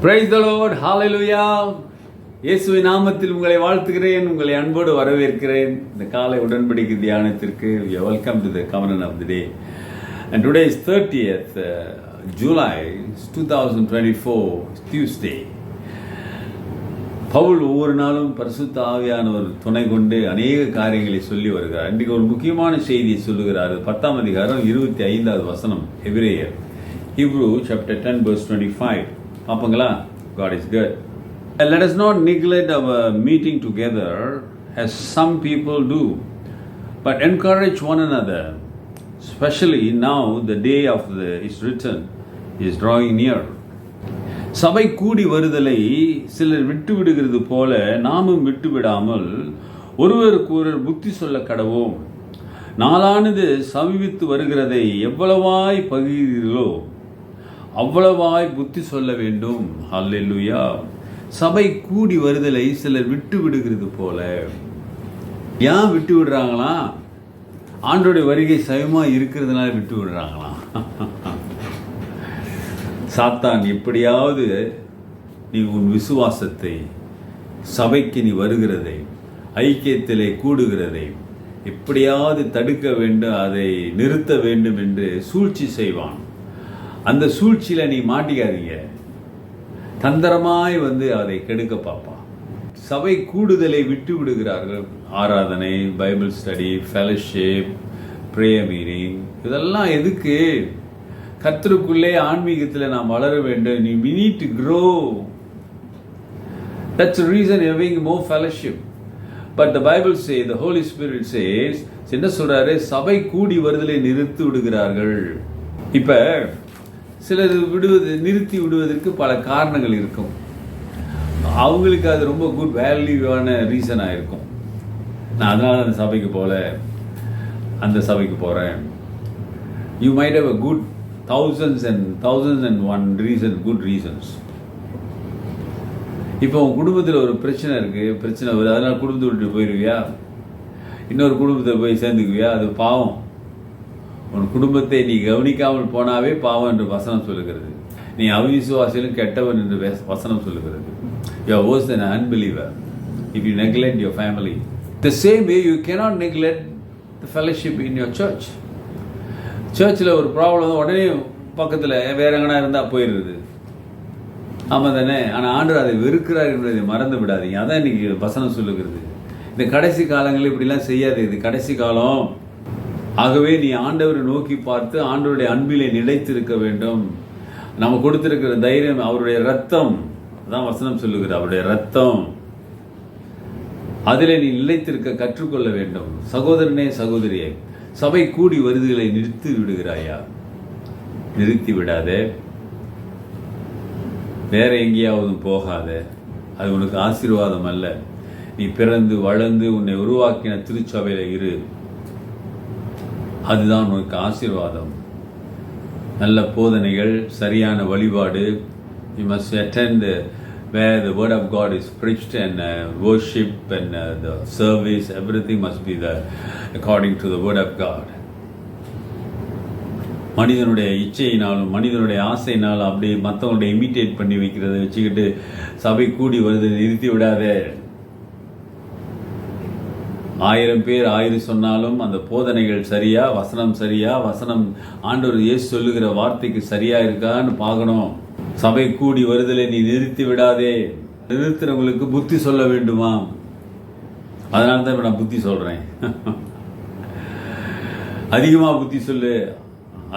Praise the Lord, hallelujah. இயேசுவின் நாமத்தில் உங்களை வாழ்த்துகிறேன், உங்களை அன்போடு வரவேற்கிறேன். இந்த காலை உடன்படிக்கை தியானத்திற்கு welcome to the covenant of the day. And today is 30th July 2024, Tuesday. Pavul ஒவ்வொரு நாளும் பரிசுத்த ஆவியானவர் துணை கொண்டு அநேக காரியங்களை சொல்லி வருகிறார். இன்றைக்கு ஒரு முக்கியமான செய்தியை சொல்லுகிறார். 10ஆம் அதிகாரம் 25வது வசனம், எபிரேயர், Hebrew chapter 10 verse 25. பார்ப்பங்களா? God is good. And let us not neglect our meeting together as some people do, but encourage one another, especially now the day of his return is drawing near. சபை கூடி வருதலை சிலர் விட்டு விடுகிறது போல நாமும் விட்டு விடாமல் ஒருவருக்கு ஒருவர் புத்தி சொல்ல கடவோம். நாளானது சமீபித்து வருகிறதை எவ்வளவாய் பகிர்கிறீர்களோ அவ்வளவாய் புத்தி சொல்ல வேண்டும். ஹல்லேலூயா. சபை கூடி வருதலை சிலர் விட்டு விடுகிறது போல. ஏன் விட்டு விடுறாங்களா? ஆண்டோடைய வருகை சமயமா இருக்கிறதுனால விட்டு விடுறாங்களா? சாத்தான் எப்படியாவது நீ உன் விசுவாசத்தை, சபைக்கு நீ வருகிறதை, ஐக்கியத்திலே கூடுகிறதை எப்படியாவது தடுக்க வேண்டும், அதை நிறுத்த வேண்டும் என்று சூழ்ச்சி செய்வான். அந்த சூழ்ச்சியில் நீ மாட்டிக்காதீங்க. தந்திரமாய் அதை கெடுக்க பார்ப்பான். சபை கூடுதலை விட்டு விடுகிறார்கள். ஆராதனை, Bible study, fellowship, prayer meeting, இதெல்லாம் எதுக்கு? கர்த்தருக்குள்ளே ஆன்மீகத்தில் நாம் வளர வேண்டும். We need to grow. That's the reason you're having more fellowship. But the Bible says, the Holy Spirit says, என்ன சொல்றாரு? சபை கூடி வருதலை நிறுத்தி விடுகிறார்கள். இப்ப சிலர் நிறுத்தி விடுவதற்கு பல காரணங்கள் இருக்கும். அவங்களுக்கு அது ரொம்ப குட் வேல்யூவான ரீசனாக இருக்கும். நான் அதனால அந்த சபைக்கு போகல, அந்த சபைக்கு போகிறேன். You might have a good thousands and one reason, good reasons. இப்போ உன் குடும்பத்தில் ஒரு பிரச்சனை இருக்குது, பிரச்சனை வருது, அதனால் குடும்பத்தை விட்டு போயிடுவியா? இன்னொரு குடும்பத்தை போய் சேர்ந்துக்குவியா? அது பாவம். உன் குடும்பத்தை நீ கவனிக்காமல் போனாவே பாவம் என்று வசனம் சொல்லுகிறது. நீ அவிசுவாசியிலும் கெட்டவன் என்று வசனம் சொல்லுகிறது. You are worse than an unbeliever if you neglect your family. The same way you cannot neglect the fellowship in your church. சர்ச்சில் ஒரு ப்ராப்ளம் உடனே பக்கத்தில் வேற எங்கன்னா இருந்தால் போயிடுறது. ஆமாம் தானே? ஆனால் ஆண்டவர் அதை வெறுக்கிறார் என்பதை மறந்து விடாதீங்க. அதான் இன்னைக்கு வசனம் சொல்லுகிறது. இந்த கடைசி காலங்களில் இப்படிலாம் செய்யாது. இது கடைசி காலம். ஆகவே நீ ஆண்டவரை நோக்கி பார்த்து ஆண்டவருடைய அன்பிலே நிலைத்திருக்க வேண்டும். நம்ம கொடுத்திருக்கிற தைரியம் அவருடைய ரத்தம். அதான் வசனம் சொல்லுகிறது, அவருடைய ரத்தம். அதிலே நீ நிலைத்திருக்க கற்றுக்கொள்ள வேண்டும். சகோதரனே, சகோதரியே, சபை கூடி வருதுகளை நிறுத்தி விடுகிறாயா? நிறுத்தி விடாதே. வேற எங்கேயாவது போகாத. அது உனக்கு ஆசீர்வாதம் அல்ல. நீ பிறந்து வளர்ந்து உன்னை உருவாக்கின திருச்சபையில இரு. அதுதான் உனக்கு ஆசீர்வாதம். நல்ல போதனைகள், சரியான வழிபாடு. You must attend where the word of God is preached, and worship and the service, everything must be according to the word of God. மனிதனுடைய இச்சையினாலும் மனிதனுடைய ஆசையினாலும் அப்படி மற்றவங்களுடைய இமிட்டேட் பண்ணி வைக்கிறத வச்சுக்கிட்டு சபை கூடி வருது நிறுத்தி விடாதே. 1000 பேர் 1000 சொன்னாலும் அந்த போதனைகள் சரியா, வசனம் சரியா, வசனம் ஆண்டவர் இயேசு சொல்லுகிற வார்த்தைக்கு சரியா இருக்கான்னு பார்க்கணும். சபை கூடி வருதலை நீ நிறுத்தி விடாதே. நிறுத்துறவங்களுக்கு புத்தி சொல்ல வேண்டுமா? அதனால தான் இப்ப நான் புத்தி சொல்றேன். அதிகமா புத்தி சொல்லு,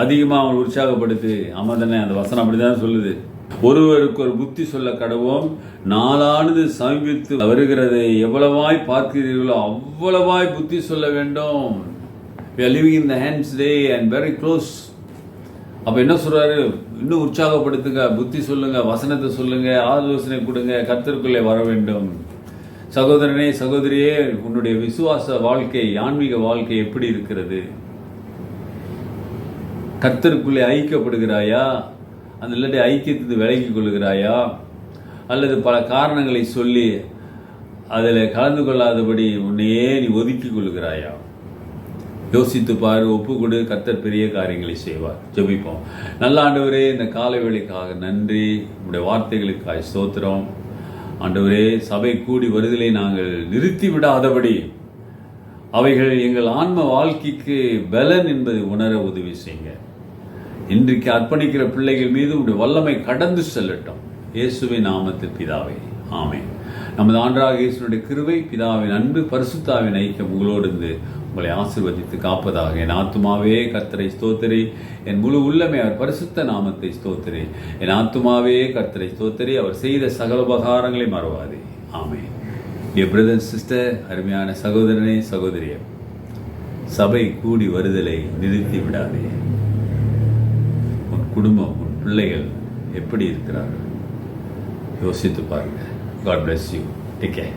அதிகமா அவங்களை உற்சாகப்படுத்து. ஆமா தானே? அந்த வசனம் அப்படிதான் சொல்லுது. ஒருவருக்கு ஒரு புத்தி சொல்ல கடவோம். நாளானது சமீபித்து வருகிறதை எவ்வளவாய் பார்க்கிறீர்களோ அவ்வளவாய் புத்தி சொல்ல வேண்டும். We are living in the hands day and very close. அப்ப என்ன சொல்றாரு? இன்னும் உற்சாகப்படுத்துங்க, புத்தி சொல்லுங்க, வசனத்தை சொல்லுங்க, ஆலோசனை கொடுங்க, கர்த்தருக்குள்ளே வர வேண்டும். சகோதரனே, சகோதரியே, உன்னுடைய விசுவாச வாழ்க்கை, ஆன்மீக வாழ்க்கை எப்படி இருக்கிறது? கர்த்தருக்குள்ளே ஐக்கியப்படுகிறாயா? அந்த இல்லாட்டி ஐக்கியத்துக்கு விலகி கொள்கிறாயா? அல்லது பல காரணங்களை சொல்லி அதில் கலந்து கொள்ளாதபடி உன்னையே நீ ஒதுக்கி கொள்கிறாயா? யோசித்து பாரு, ஒப்பு கொடு, கர்த்தர் பெரிய காரியங்களை செய்வார். ஜெபிப்போம். நல்ல ஆண்டவரே, இந்த காலை வேளைக்காக நன்றி. உங்களுடைய வார்த்தைகளுக்காக ஸ்தோத்திரம். ஆண்டவரே, சபை கூடி வருதலை நாங்கள் நிறுத்தி விடாதபடி அவைகள் எங்கள் ஆன்ம வாழ்க்கைக்கு பலன் என்பதை உணர உதவி செய்யுங்க. இன்றைக்கு அர்ப்பணிக்கிற பிள்ளைகள் மீது உங்களுடைய வல்லமை கடந்து செல்லட்டும். இயேசுவின் நாமத்தில் பிதாவே, ஆமென். நமது ஆண்டவராகிய இயேசுவினுடைய கிருபை, பிதாவின் அன்பு, பரிசுத்தாவின் ஐக்கியம் உங்களோடு இருந்து உங்களை ஆசீர்வதித்து காப்பதாக. என் ஆத்துமாவே கர்த்தரை ஸ்தோத்திரி, என் முழு உள்ளமே அவர் பரிசுத்த நாமத்தை ஸ்தோத்திரி. என் ஆத்துமாவே கர்த்தரை ஸ்தோத்திரி, அவர் செய்த சகல உபகாரங்களை மறவாதே. ஆமென். என் பிரதர் சிஸ்டர், அருமையான சகோதரனே சகோதரியே, சபை கூடி வருதலை நிறுத்தி விடாதே. உன் குடும்பம், உன் பிள்ளைகள் எப்படி இருக்கிறார்கள் யோசித்து பாருங்க. God bless you. Take care.